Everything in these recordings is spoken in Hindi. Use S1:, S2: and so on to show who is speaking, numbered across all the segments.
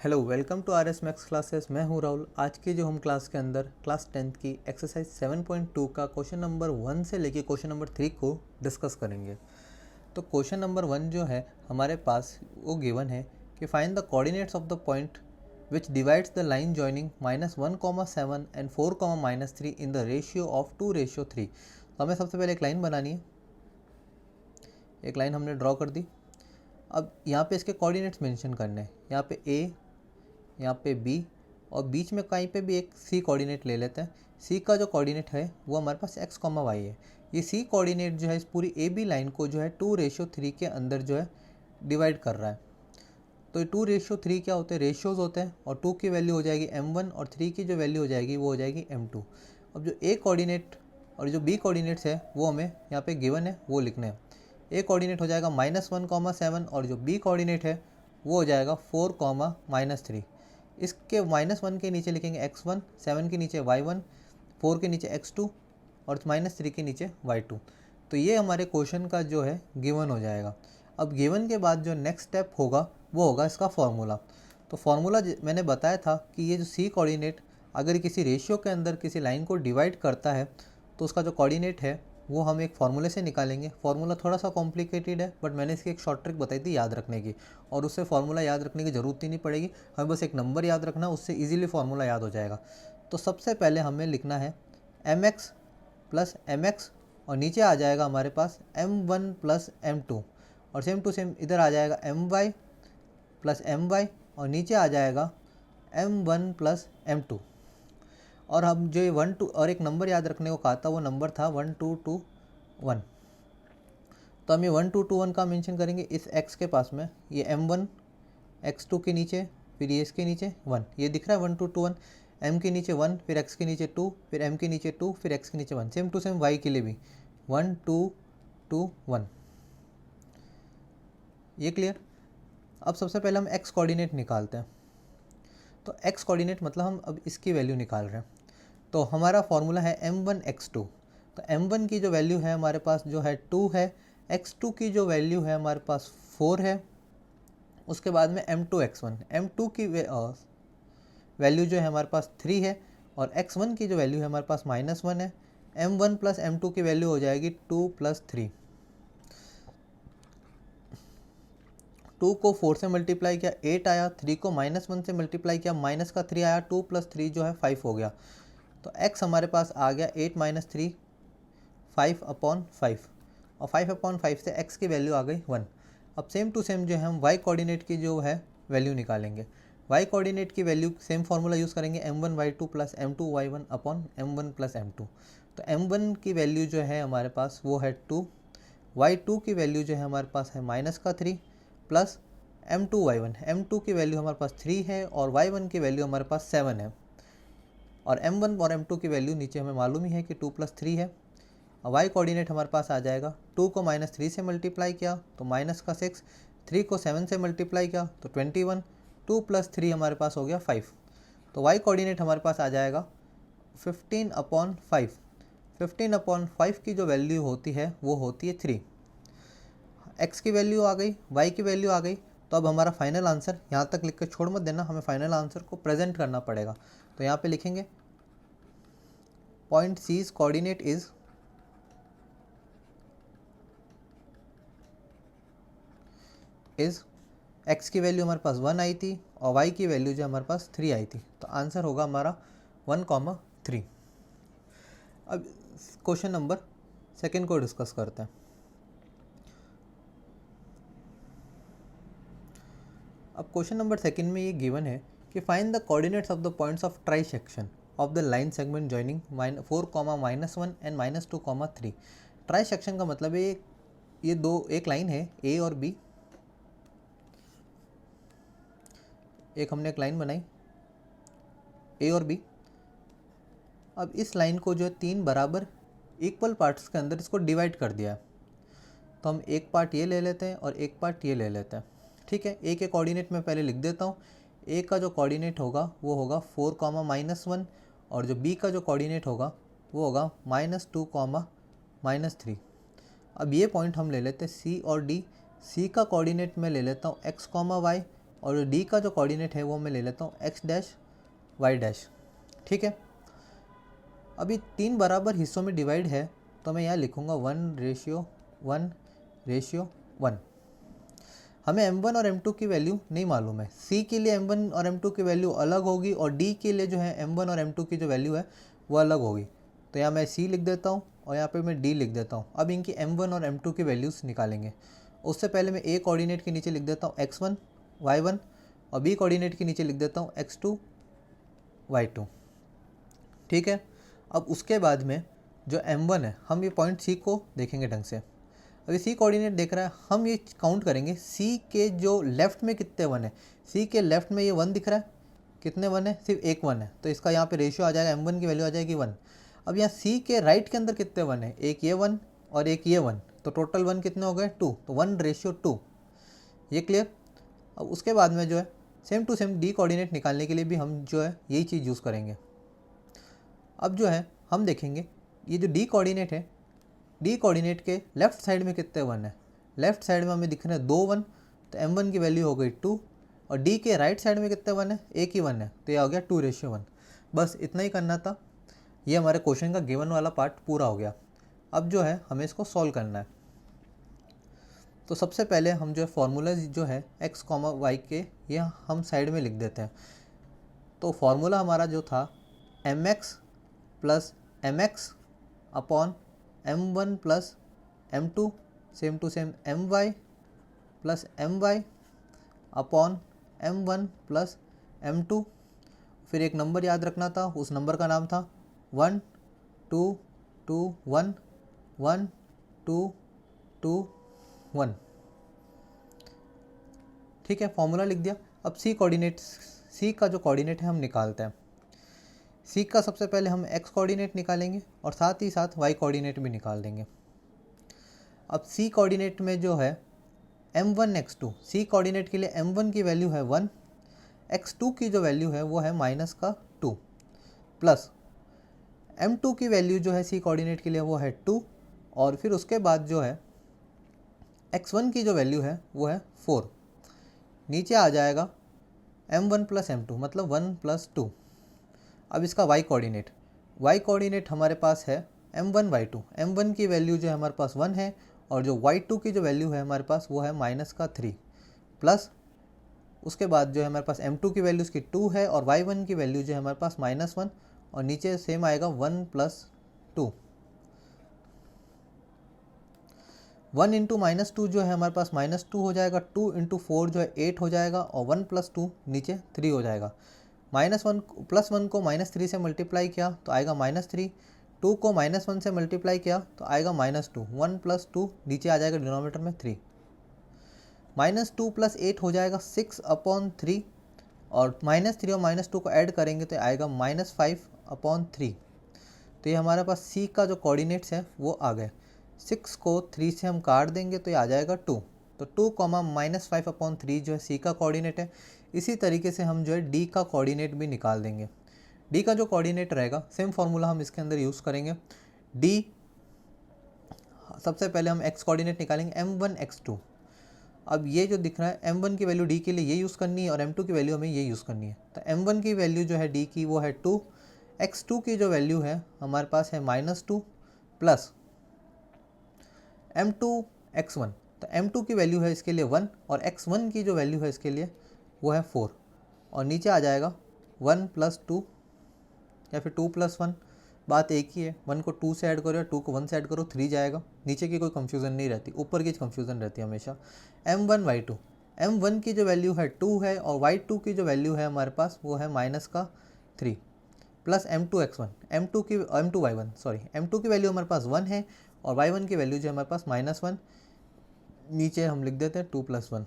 S1: Hello, welcome to R S max classes. मैं हूं राहुल। आज की जो हम क्लास के अंदर क्लास 10th की एक्सरसाइज 7.2 का क्वेश्चन नंबर 1 से लेके क्वेश्चन नंबर 3 को डिस्कस करेंगे। तो क्वेश्चन नंबर 1 जो है हमारे पास वो गिवन है कि find the coordinates of the point which divides the line joining -1,7 and 4,-3 in the ratio of 2:3। तो हमें सबसे पहले एक लाइन बनानी है। एक लाइन हमने ड्रॉ कर दी। अब यहाँ पे इसके कोऑर्डिनेट्स मेंशन करने हैं। यहाँ पे ए, यहाँ पे बी और बीच में कहीं पे भी एक सी कोऑर्डिनेट ले लेते हैं। सी का जो कोऑर्डिनेट है वो हमारे पास x, y है। ये सी कोऑर्डिनेट जो है इस पूरी ए बी लाइन को जो है 2:3 के अंदर जो है डिवाइड कर रहा है। तो ये 2:3 क्या होते हैं? रेशियोज होते हैं। और 2 की वैल्यू हो जाएगी m1 और 3 की जो वैल्यू हो जाएगी वो हो जाएगी m2। अब जो ए कोऑर्डिनेट और जो बी कोऑर्डिनेट्स है वो हमें यहाँ पे गिवन है, वो लिखने हैं। ए कोऑर्डिनेट हो जाएगा -1,7 और जो बी कोऑर्डिनेट है वो हो जाएगा 4,-3। इसके -1 के नीचे लिखेंगे x1, 7 के नीचे y1, 4 के नीचे x2 और -3 के नीचे y2। तो ये हमारे क्वेश्चन का जो है गिवन हो जाएगा। अब गिवन के बाद जो नेक्स्ट स्टेप होगा वो होगा इसका फॉर्मूला। तो फॉर्मूला मैंने बताया था कि ये जो सी कोऑर्डिनेट अगर किसी रेशियो के अंदर किसी लाइन को डिवाइड करता है तो उसका जो कोऑर्डिनेट है वो हम एक फार्मूले से निकालेंगे। फार्मूला थोड़ा सा कॉम्प्लिकेटेड है बट मैंने इसकी एक शॉर्ट ट्रिक बताई थी याद रखने की, और उससे फार्मूला याद रखने की ज़रूरत ही नहीं पड़ेगी। हमें बस एक नंबर याद रखना, उससे इजीली फार्मूला याद हो जाएगा। तो सबसे पहले हमें लिखना है mx प्लस mx और नीचे आ जाएगा हमारे पास m1 प्लस m2 और सेम टू सेम इधर आ जाएगा my प्लस my और नीचे आ जाएगा m1 प्लस m2। और हम जो 1 2 और एक नंबर याद रखने को कहा था वो नंबर था 1 2 2 1। तो हम ये 1 2 2 1 का मेंशन करेंगे इस x के पास में। ये m1 x2 के नीचे, फिर ये इसके नीचे 1, ये दिख रहा है 1 2 2 1। m के नीचे 1, फिर x के नीचे 2, फिर m के नीचे 2, फिर x के नीचे 1। सेम टू सेम y के लिए भी 1 2 2 1। ये क्लियर। अब सबसे पहले हम x कोऑर्डिनेट निकालते हैं। तो x कोऑर्डिनेट मतलब हम अब इसकी वैल्यू निकाल रहे हैं। तो हमारा फॉर्मूला है m1 x2। तो m1 की जो वैल्यू है हमारे पास जो है 2 है, x2 की जो वैल्यू है हमारे पास 4 है। उसके बाद में m2 x1, m2 की वैल्यू जो है हमारे पास 3 है और x1 की जो वैल्यू है हमारे पास -1 है। m1 प्लस m2 की वैल्यू हो जाएगी 2 प्लस 3। 2 को 4 से मल्टीप्लाई किया 8 आया, 3 को -1 से मल्टीप्लाई किया माइनस का 3 आया, 2 प्लस 3 जो है 5 हो गया। तो x हमारे पास आ गया 8 - 3 5/5 और 5/5 से x की वैल्यू आ गई 1। अब सेम टू सेम जो है हम y कोऑर्डिनेट की जो है वैल्यू निकालेंगे। y कोऑर्डिनेट की वैल्यू सेम फार्मूला यूज़ करेंगे m1 y2 plus m2 y1 upon m1 plus m2। तो m1 की वैल्यू जो है हमारे पास वो है 2, y2 की वैल्यू जो है हमारे पास है -3 प्लस m2 y1। m2 की वैल्यू हमारे पास 3 है और y1 की वैल्यू हमारे पास 7 है। और m1 और m2 की वैल्यू नीचे हमें मालूम ही है कि 2 + 3 है। और y कोऑर्डिनेट हमारे पास आ जाएगा 2 को -3 से मल्टीप्लाई किया तो -6, 3 को 7 से मल्टीप्लाई किया तो 21, 2 + 3 हमारे पास हो गया 5। तो y कोऑर्डिनेट हमारे पास आ जाएगा 15/5। 15/5 की जो वैल्यू होती है वो होती है 3। x की वैल्यू आ गई, y की वैल्यू आ गई। तो अब हमारा फाइनल आंसर यहाँ तक लिख के छोड़ मत देना, हमें फाइनल आंसर को प्रेजेंट करना पड़ेगा। तो यहाँ पे लिखेंगे point C's coordinate is x की वैल्यू हमारे पास 1 आई थी और y की वैल्यू जो हमारे पास 3 आई थी। तो आंसर होगा हमारा 1,3। अब क्वेश्चन नंबर 2 को डिस्कस करते हैं। अब क्वेश्चन नंबर 2 में ये गिवन है कि find the coordinates of the points of try section of the line segment joining 4, -1 and -2, 3। Try section का मतलब है ये दो एक लाइन है ए और बी। एक हमने एक लाइन बनाई ए और बी। अब इस लाइन को जो है 3 बराबर इक्वल पार्ट्स के अंदर इसको डिवाइड कर दिया है। तो हम एक पार्ट ये ले लेते हैं और एक पार्ट ये ले लेते हैं। ठीक है, ए के कोऑर्डिनेट में पहले लिख देता हूँ। ए का जो कोऑर्डिनेट होगा वो होगा 4, -1 और जो बी का जो कोऑर्डिनेट होगा वो होगा -2, -3। अब ये पॉइंट हम ले लेते हैं सी और डी। सी का कोऑर्डिनेट में ले लेता हूँ x, y और जो डी का जो कोऑर्डिनेट है वो मैं ले लेता हूँ एक्स डैश वाई डैश। ठीक है, अभी 3 बराबर हिस्सों में डिवाइड है तो मैं यहाँ लिखूँगा 1:1:1। हमें m1 और m2 की वैल्यू नहीं मालूम है। c के लिए m1 और m2 की वैल्यू अलग होगी और d के लिए जो है m1 और m2 की जो वैल्यू है वो अलग होगी। तो यहाँ मैं c लिख देता हूँ और यहाँ पे मैं d लिख देता हूँ। अब इनकी m1 और m2 की वैल्यूज़ निकालेंगे। उससे पहले मैं a कोऑर्डिनेट के नीचे लिख देता हूँ x1 y1 और b कोऑर्डिनेट के नीचे लिख देता हूँ x2 y2। ठीक है, अब उसके बाद में जो m1 है हम ये पॉइंट c को देखेंगे ढंग से। अभी c कोऑर्डिनेट देख रहा है, हम ये काउंट करेंगे c के जो लेफ़्ट में कितने 1 है। c के लेफ़्ट में ये 1 दिख रहा है, कितने 1 है, सिर्फ एक 1 है, तो इसका यहाँ पे रेशियो आ जाएगा, m1 की वैल्यू आ जाएगी 1। अब यहाँ c के राइट के अंदर कितने 1 है, एक ये 1 और एक ये 1, तो टोटल 1 कितने हो गए 2, तो 1:2। ये क्लियर। अब उसके बाद में जो है same to same d coordinate निकालने के लिए भी हम जो है यही चीज़ यूज़ करेंगे। अब जो है हम देखेंगे ये जो d कोऑर्डिनेट है, d कोऑर्डिनेट के लेफ़्ट साइड में कितने 1 है, लेफ़्ट साइड में हमें दिख रहे हैं 2 1, तो m1 की वैल्यू हो गई 2 और d के राइट साइड में कितने 1 है, एक ही 1 है, तो ये हो गया 2:1। बस इतना ही करना था। ये हमारे क्वेश्चन का गिवन वाला पार्ट पूरा हो गया। अब जो है हमें इसको सॉल्व करना है। तो सबसे पहले हम जो है फार्मूला जो है x, y के ये हम साइड में लिख देते हैं। तो फार्मूला हमारा जो था mx plus mx upon m1 plus m2 same to same my plus my upon m1 plus m2। फिर एक नंबर याद रखना था, उस नंबर का नाम था 1 2 2 1 1 2 2 1। ठीक है, फॉर्मूला लिख दिया। अब c कोऑर्डिनेट, c का जो कोऑर्डिनेट है हम निकालते हैं। c का सबसे पहले हम x कोऑर्डिनेट निकालेंगे और साथ ही साथ y कोऑर्डिनेट भी निकाल देंगे। अब c कोऑर्डिनेट में जो है m1 x2, c कोऑर्डिनेट के लिए m1 की वैल्यू है 1, x2 की जो वैल्यू है वो है -2 प्लस m2 की वैल्यू जो है c कोऑर्डिनेट के लिए वो है 2 और फिर उसके बाद जो है x1 की जो वैल्यू है वो है 4। नीचे आ जाएगा m1 प्लस m2 मतलब 1 प्लस 2। अब इसका y कोऑर्डिनेट हमारे पास है m1 y2, m1 की वैल्यू जो है हमारे पास 1 है और जो y2 की जो वैल्यू है हमारे पास वो है -3 प्लस उसके बाद जो है हमारे पास m2 की वैल्यू उसकी 2 है और y1 की वैल्यू जो है हमारे पास -1 और नीचे सेम आएगा 1 प्लस 2। 1 इंटू -2 जो है हमारे पास -2 हो जाएगा, 2 इंटू 4 जो है 8 हो जाएगा और 1 प्लस 2 नीचे 3 हो जाएगा। -1 प्लस 1 को -3 से मल्टीप्लाई किया तो आएगा -3, 2 को -1 से मल्टीप्लाई किया तो आएगा -2, 1 प्लस 2 नीचे आ जाएगा डिनोमिनेटर में 3, -2 प्लस 8 हो जाएगा 6/3 और -3 और -2 को ऐड करेंगे तो आएगा -5/3। तो ये हमारे पास c का जो कोऑर्डिनेट्स है वो आ गए। 6 को 3 से हम काट देंगे तो ये आ जाएगा 2, तो 2, -5/3 जो है c का कोऑर्डिनेट है। इसी तरीके से हम जो है d का कोऑर्डिनेट भी निकाल देंगे। d का जो कोऑर्डिनेट रहेगा सेम फार्मूला हम इसके अंदर यूज़ करेंगे। d सबसे पहले हम x कोऑर्डिनेट निकालेंगे m1 x2। अब ये जो दिख रहा है m1 की वैल्यू d के लिए ये यूज़ करनी है और m2 की वैल्यू हमें ये यूज़ करनी है। तो m1 की वैल्यू जो है d की वो है 2, x2 की जो वैल्यू है हमारे पास है -2 प्लस m2 x1, तो m2 की वैल्यू है इसके लिए 1 और x1 की जो वैल्यू है इसके लिए वो है 4 और नीचे आ जाएगा 1 प्लस 2 या फिर 2 प्लस 1, बात एक ही है। 1 को 2 से ऐड करो या 2 को 1 से ऐड करो 3 जाएगा। नीचे की कोई कंफ्यूजन नहीं रहती, ऊपर की कंफ्यूजन रहती है हमेशा। m1 y2, m1 की जो वैल्यू है 2 है और y2 की जो वैल्यू है हमारे पास वो है -3 plus m2 x1, m2 y1 sorry, m2 की वैल्यू हमारे पास 1 है और y1 की वैल्यू जो है हमारे पास -1, नीचे हम लिख देते हैं 2 प्लस 1।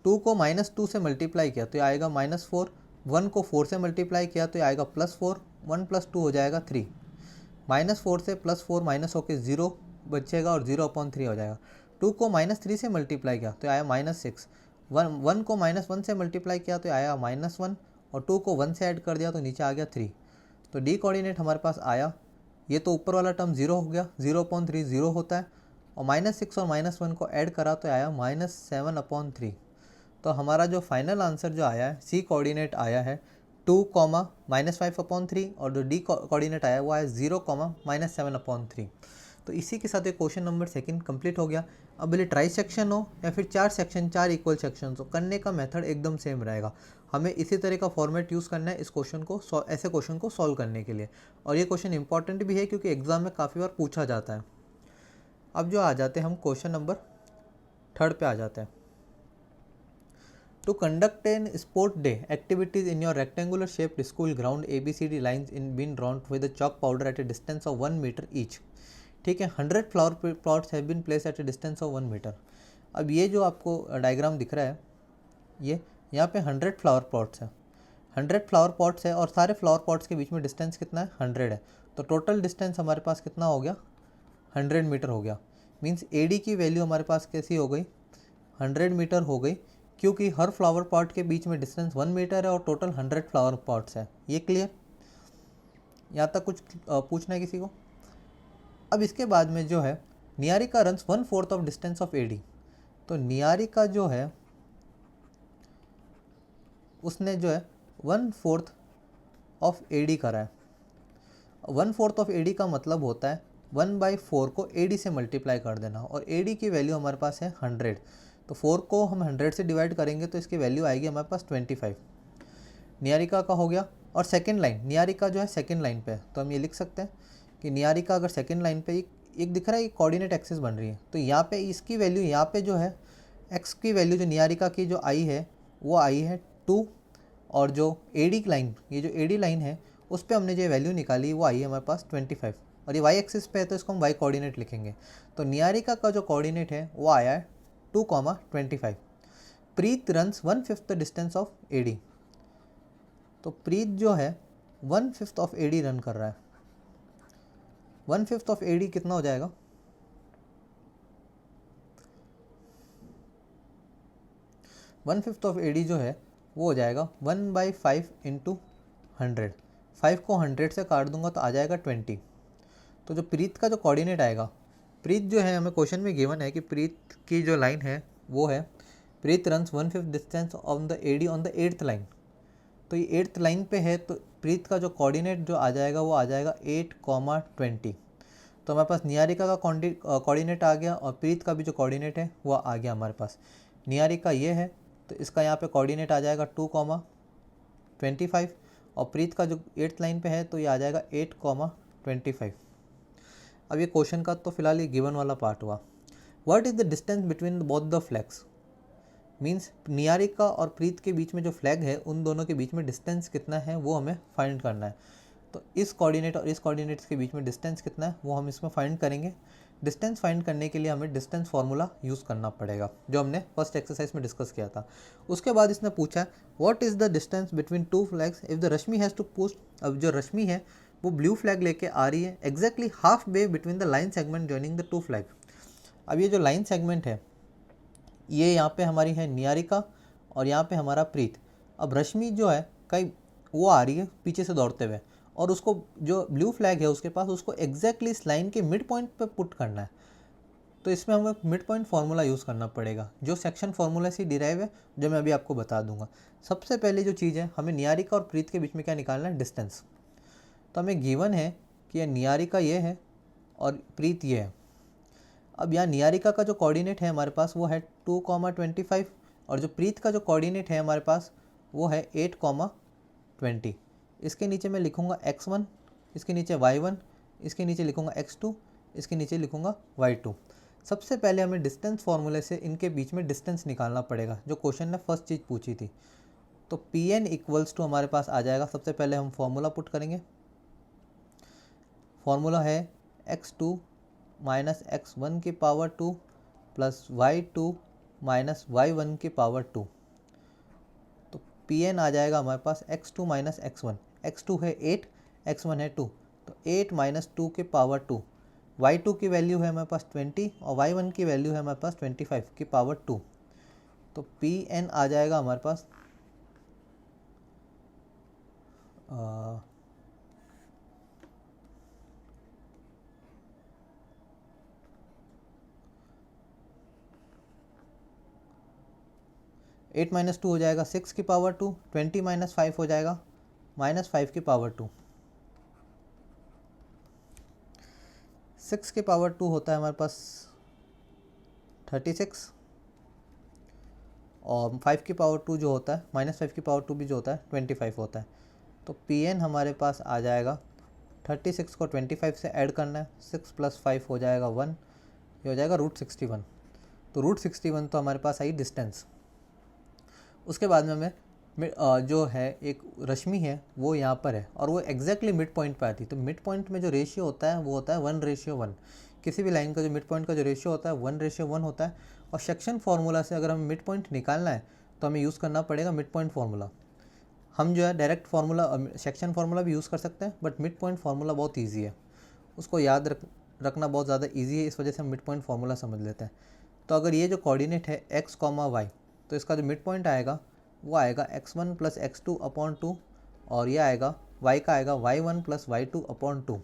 S1: 2 को -2 से मल्टीप्लाई किया तो ये आएगा -4, 1 को 4 से मल्टीप्लाई किया तो ये आएगा +4, 1 प्लस 2 हो जाएगा 3, -4 से +4 माइनस होकर 0 बचेगा और 0/3 हो जाएगा। 2 को -3 से मल्टीप्लाई किया तो आया -6, 1 को -1 से मल्टीप्लाई किया तो आया -1 और 2 को 1 से ऐड कर दिया तो नीचे आ गया 3। तो d कोऑर्डिनेट हमारे पास आया, ये तो ऊपर वाला टर्म 0 हो गया, 0/3 0 होता है और -6 और -1 को ऐड करा तो आया -7/3। तो हमारा जो फाइनल आंसर जो आया है सी कोऑर्डिनेट आया है 2, -5/3 और जो डी कोऑर्डिनेट आया वो आया 0, -7/3। तो इसी के साथ ये क्वेश्चन नंबर 2 कंप्लीट हो गया। अब भले ट्राई सेक्शन हो या फिर 4 सेक्शन, 4 इक्वल सेक्शन हो, करने का मेथड एकदम सेम रहेगा। हमें इसी तरह का फॉर्मेट यूज़ करना है इस क्वेश्चन को ऐसे क्वेश्चन को सॉल्व करने के लिए। और ये क्वेश्चन इंपॉर्टेंट भी है क्योंकि एग्जाम में काफ़ी बार पूछा जाता है। अब जो आ जाते हैं हम क्वेश्चन नंबर 3 पे आ जाते हैं। To conduct an sport day activities in your rectangular shaped school ground, ABCD lines in been drawn with a chalk powder at a distance of 1 meter each. ठीक है, 100 flower pots have been place at a distance of 1 metre. अब ये जो आपको डायग्राम दिख रहा है, ये यहाँ पे 100 फ्लावर पॉट्स है, 100 फ्लावर पॉट्स है और सारे फ्लावर पॉट्स के बीच में डिस्टेंस कितना है, 100 है। तो टोटल डिस्टेंस हमारे पास कितना हो गया, 100 मीटर हो गया। मीन्स AD की वैल्यू हमारे पास कैसी हो गई, 100 मीटर हो गई, क्योंकि हर फ्लावर पॉट के बीच में डिस्टेंस 1 मीटर है और टोटल 100 फ्लावर पॉट्स है। ये क्लियर? यहाँ तक कुछ पूछना है किसी को? अब इसके बाद में जो है Niharika runs 1/4 of distance of AD। तो नियारिका जो है उसने जो है 1/4 ऑफ AD करा है। 1/4 ऑफ AD का मतलब होता है 1/4 को AD से मल्टीप्लाई कर देना, और AD की वैल्यू हमारे पास है 100। तो 4 को हम 100 से डिवाइड करेंगे तो इसकी वैल्यू आएगी हमारे पास 25। नियारिका का हो गया। और सेकंड लाइन, नियारिका जो है सेकंड लाइन पे है, तो हम ये लिख सकते हैं कि नियारिका अगर सेकंड लाइन पे एक दिख रहा है, एक कोऑर्डिनेट एक्सिस बन रही है, तो यहाँ पे इसकी वैल्यू, यहाँ पे जो है एक्स की वैल्यू जो नियारिका की जो आई है वो आई है 2, और जो AD लाइन, ये जो AD लाइन है उस पर हमने जो वैल्यू निकाली वो आई है हमारे पास 25, और ये वाई एक्सिस पे है तो इसको हम वाई कोऑर्डिनेट लिखेंगे। तो नियारिका का जो कोऑर्डिनेट है वो आया है 2,25। Preet runs 1/5 the distance of AD। तो प्रीत जो है 1/5 ऑफ AD रन कर रहा है। 1/5 ऑफ AD कितना हो जाएगा, 1/5 ऑफ AD जो है वो हो जाएगा 1/5 इंटू 100। 5 को 100 से काट दूंगा तो आ जाएगा 20। तो जो प्रीत का जो कोऑर्डिनेट आएगा, प्रीत जो है हमें क्वेश्चन में गिवन है कि प्रीत की जो लाइन है वो है Preet runs 1/5 distance on the AD on the 8th line. तो ये 8th लाइन पे है, तो प्रीत का जो कोऑर्डिनेट जो आ जाएगा वो आ जाएगा 8,20। तो हमारे पास नियारिका का कोऑर्डिनेट आ गया और प्रीत का भी जो कोऑर्डिनेट है वो आ गया हमारे पास। नियारिका ये है तो इसका यहाँ पे कोऑर्डिनेट आ जाएगा 2,25, और प्रीत का जो 8th लाइन पे है तो ये आ जाएगा 8,25। अब ये क्वेश्चन का तो फिलहाल ये गिवन वाला पार्ट हुआ। What is the distance between both the flags. Means Niharika और प्रीत के बीच में जो फ्लैग है उन दोनों के बीच में डिस्टेंस कितना है वो हमें फाइंड करना है। तो इस कोऑर्डिनेट और इस कोऑर्डिनेट्स के बीच में डिस्टेंस कितना है वो हम इसमें फाइंड करेंगे। डिस्टेंस फाइंड करने के लिए हमें डिस्टेंस फार्मूला यूज़ करना पड़ेगा, जो हमने फर्स्ट एक्सरसाइज में डिस्कस किया था। उसके बाद इसने पूछा what is the distance between 2 flags if the Rashmi has to push. अब जो रश्मि है वो ब्लू फ्लैग लेके आ रही है exactly half way between the line segment joining the 2 flag. अब ये जो लाइन सेगमेंट है ये यहाँ पे हमारी है नियारिका और यहाँ पे हमारा प्रीत। अब रश्मि जो है कई वो आ रही है पीछे से दौड़ते हुए, और उसको जो ब्लू फ्लैग है उसके पास उसको एग्जैक्टली इस लाइन के मिड पॉइंट पे पुट करना है। तो इसमें हमें मिड पॉइंट फार्मूला यूज़ करना पड़ेगा, जो सेक्शन फार्मूला से डिराइव है, जो मैं अभी आपको बता दूंगा। सबसे पहले जो चीज़ है, हमें नियारिका और प्रीत के बीच में क्या निकालना है, डिस्टेंस। तो हमें गिवन है कि यह नियारिका ये है और प्रीत ये है। अब यहाँ नियारिका का जो कोऑर्डिनेट है हमारे पास वो है 2,25, और जो प्रीत का जो कोऑर्डिनेट है हमारे पास वो है 8,20। इसके नीचे मैं लिखूँगा x1, इसके नीचे y1, इसके नीचे लिखूँगा x2, इसके नीचे लिखूँगा y2। सबसे पहले हमें डिस्टेंस फार्मूले से इनके बीच में डिस्टेंस निकालना पड़ेगा, जो क्वेश्चन ने फर्स्ट चीज़ पूछी थी। तो Pn इक्वल्स टू हमारे पास आ जाएगा, सबसे पहले हम फार्मूला पुट करेंगे। फार्मूला है x2 माइनस x1 की power 2 plus y2 minus y1 की पावर 2। तो Pn आ जाएगा हमारे पास x2 माइनस x1। x2 है 8, x1 है 2, तो 8 माइनस 2 की पावर 2। y2 की वैल्यू है हमारे पास 20 और y1 की वैल्यू है हमारे पास 25 की पावर 2। तो Pn आ जाएगा हमारे पास 8 माइनस 2 हो जाएगा 6 की पावर 2, 20 माइनस 5 हो जाएगा -5 की पावर 2। 6 की पावर 2 होता है हमारे पास 36, और 5 की पावर 2 जो होता है -5 की पावर 2 भी जो होता है 25 होता है। तो Pn हमारे पास आ जाएगा 36 को 25 से ऐड करना है, 6 + 5 हो जाएगा 1, ये हो जाएगा √61। तो √61 तो हमारे पास आई डिस्टेंस। उसके बाद में हमें जो है एक रश्मि है वो यहाँ पर है और वो एग्जैक्टली मिड पॉइंट पर आती है। तो मिड पॉइंट में जो रेशियो होता है वो होता है 1:1। किसी भी लाइन का जो मिड पॉइंट का जो रेशियो होता है 1:1 होता है। और सेक्शन फार्मूला से अगर हमें मिड पॉइंट निकालना है तो हमें यूज़ करना पड़ेगा मिड पॉइंट फार्मूला। हम जो है डायरेक्ट फार्मूला सेक्शन फार्मूला भी यूज़ कर सकते हैं, बट मिड पॉइंट फार्मूला बहुत ईजी है, उसको याद रखना बहुत ज़्यादा ईजी है, इस वजह से हम मिड पॉइंट फार्मूला समझ लेते हैं। तो अगर ये जो कोऑर्डिनेट है x, y, तो इसका जो मिड पॉइंट आएगा वो आएगा x1 + x2/2, और ये आएगा y का आएगा y1 + y2/2।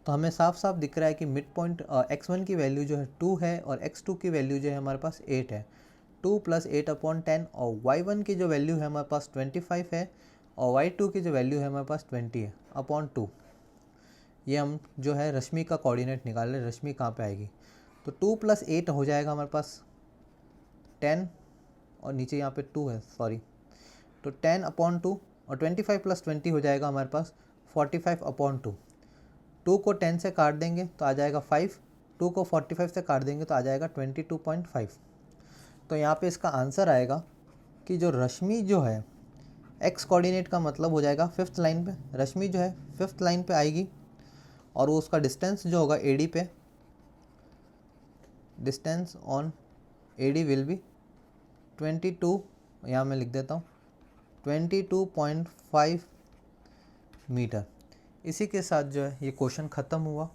S1: तो हमें साफ साफ दिख रहा है कि मिड पॉइंट x1 की वैल्यू जो है 2 है और x2 की वैल्यू जो है हमारे पास 8 है, 2 + 8/10, और y1 की जो वैल्यू है हमारे पास 25 है और y2 की जो वैल्यू है हमारे पास 20 है /2। ये हम जो है रश्मि का कोऑर्डिनेट निकाल रहे हैं, रश्मि कहाँ पे आएगी। तो 2 + 8 हो जाएगा हमारे पास 10, और नीचे यहाँ पे 2 है सॉरी, तो 10/2, और 25 + 20 हो जाएगा हमारे पास 45/2। 2 को 10 से काट देंगे तो आ जाएगा 5, 2 को 45 से काट देंगे तो आ जाएगा 22.5। तो यहाँ पे इसका आंसर आएगा कि जो रश्मि जो है x कोऑर्डिनेट का मतलब हो जाएगा 5th लाइन पे, रश्मि जो है 5th लाइन पे आएगी और वो उसका डिस्टेंस जो होगा AD पे, distance on AD will be 22, यहाँ मैं लिख देता हूँ 22.5 मीटर। इसी के साथ जो है ये क्वेश्चन ख़त्म हुआ।